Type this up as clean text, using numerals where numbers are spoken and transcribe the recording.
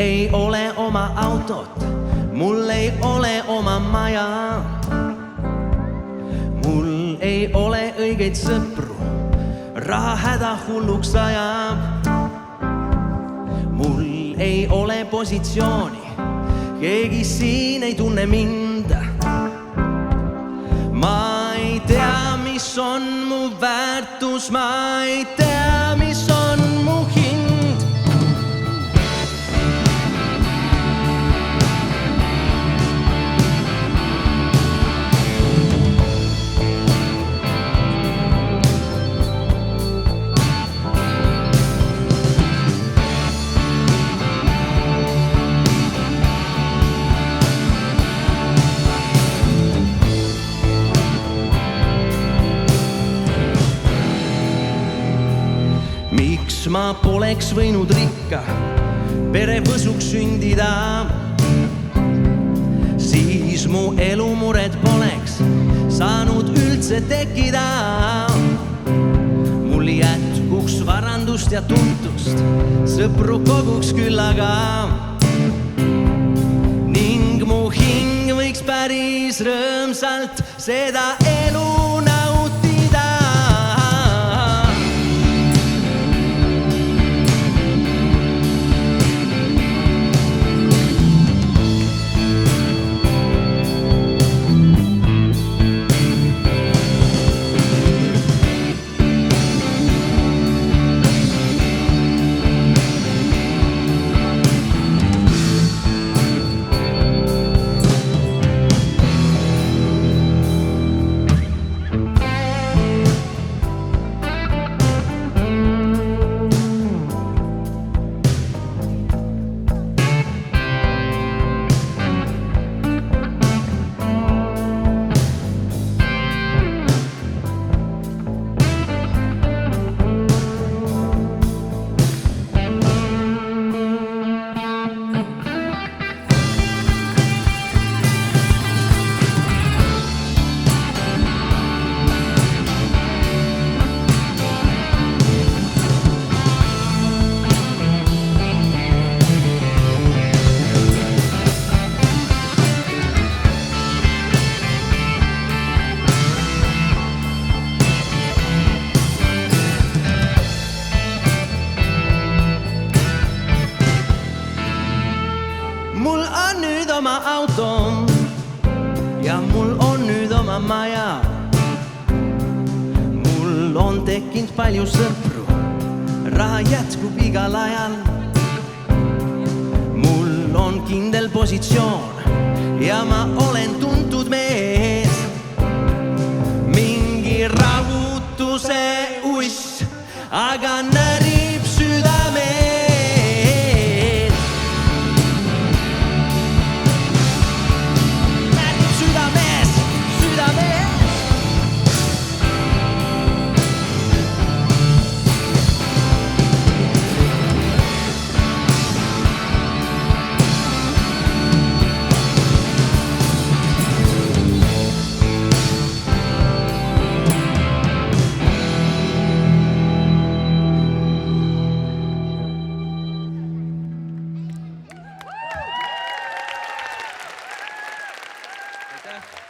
ei ole oma autot, mul ei ole oma maja. Mul ei ole õigeid sõpru, raha häda hulluks ajab. Mul ei ole positsiooni, keegi siin ei tunne mind. Ma ei tea, mis on mu väärtus, ma ei tea, mis on mu hind. Miks ma poleks võinud rikka perevõsuks sündida, siis mu elumured poleks saanud üldse tekkida. Mul jätkuks varandust ja tuntust, sõpru koguks küllaga ning mu hing võiks päris rõõmsalt seda elu nautida. Mul on nüüd oma auto ja mul on nüüd oma maja. Mul on tekkinud palju sõpru, raha jätkub igal ajal. Mul on kindel positsioon ja ma olen tuntud mees. Mingi rahutuse uss, aga närib südamees. Aitäh!